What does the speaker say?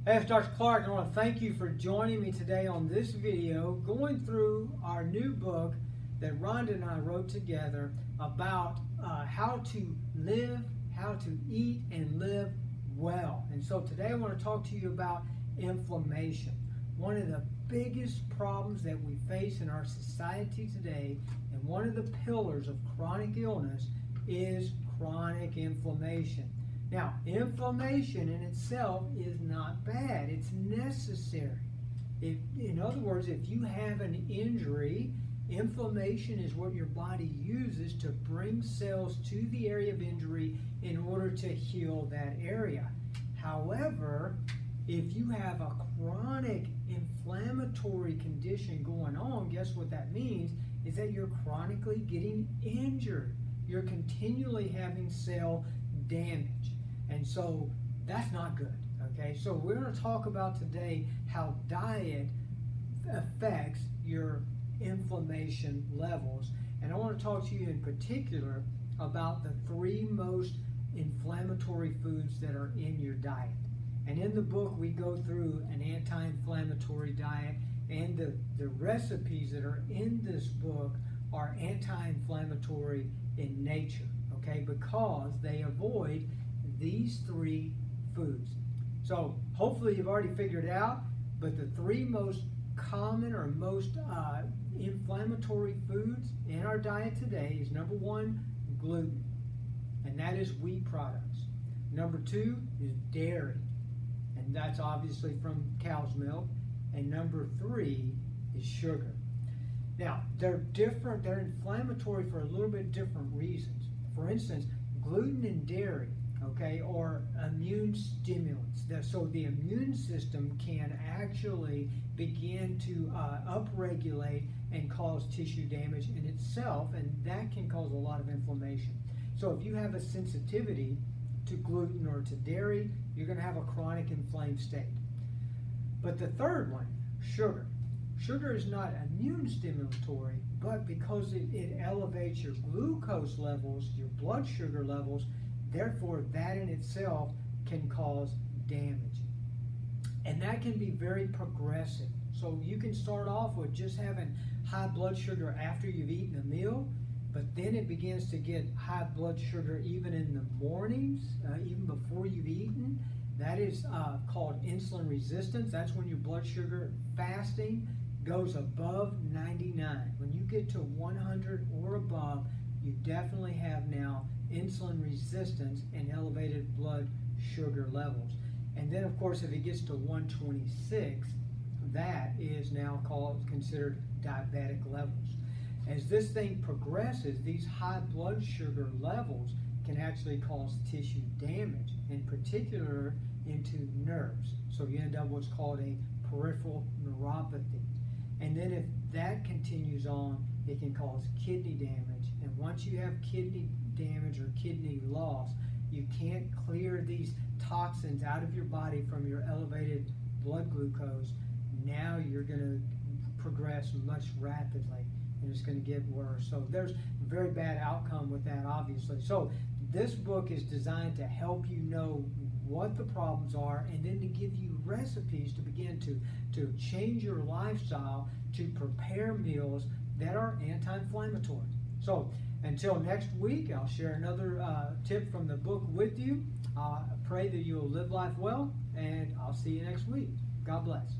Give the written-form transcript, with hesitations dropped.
Hey, it's Dr. Clark, and I want to thank you for joining me today on this video, going through our new book that Rhonda and I wrote together about how to live, how to eat, and live well. And so today I want to talk to you about inflammation. One of the biggest problems that we face in our society today, and one of the pillars of chronic illness, is chronic inflammation. Now, inflammation in itself is not bad. It's necessary. In other words, if you have an injury, inflammation is what your body uses to bring cells to the area of injury in order to heal that area. However, if you have a chronic inflammatory condition going on, guess what that means? Is that you're chronically getting injured. You're continually having cell damage. And so that's not good, okay? So we're going to talk about today how diet affects your inflammation levels. And I want to talk to you in particular about the three most inflammatory foods that are in your diet. And in the book, we go through an anti-inflammatory diet, and the recipes that are in this book are anti-inflammatory in nature, okay? Because they avoid these three foods. So hopefully you've already figured it out, but the three most common or most inflammatory foods in our diet today is number one, gluten, and that is wheat products. Number two is dairy, and that's obviously from cow's milk. And number three is sugar. Now, they're different, they're inflammatory for a little bit different reasons. For instance, gluten and dairy, okay, or immune stimulants. So the immune system can actually begin to upregulate and cause tissue damage in itself, and that can cause a lot of inflammation. So if you have a sensitivity to gluten or to dairy, you're going to have a chronic inflamed state. But the third one, sugar. Sugar is not immune stimulatory, but because it elevates your glucose levels, your blood sugar levels, therefore, that in itself can cause damage. And that can be very progressive. So you can start off with just having high blood sugar after you've eaten a meal, but then it begins to get high blood sugar even in the mornings, even before you've eaten. That is called insulin resistance. That's when your blood sugar fasting goes above 99. When you get to 100 or above, you definitely have now insulin resistance and elevated blood sugar levels. And then, of course, if it gets to 126, that is now considered diabetic levels. As this thing progresses, these high blood sugar levels can actually cause tissue damage, in particular into nerves. So you end up what's called a peripheral neuropathy. And then if that continues on, it can cause kidney damage. And once you have kidney damage or kidney loss, you can't clear these toxins out of your body from your elevated blood glucose. Now you're going to progress much rapidly, and it's going to get worse. So there's a very bad outcome with that, obviously. So this book is designed to help you know what the problems are, and then to give you recipes to begin to change your lifestyle to prepare meals that are anti-inflammatory. So until next week, I'll share another tip from the book with you. I pray that you'll live life well, and I'll see you next week. God bless.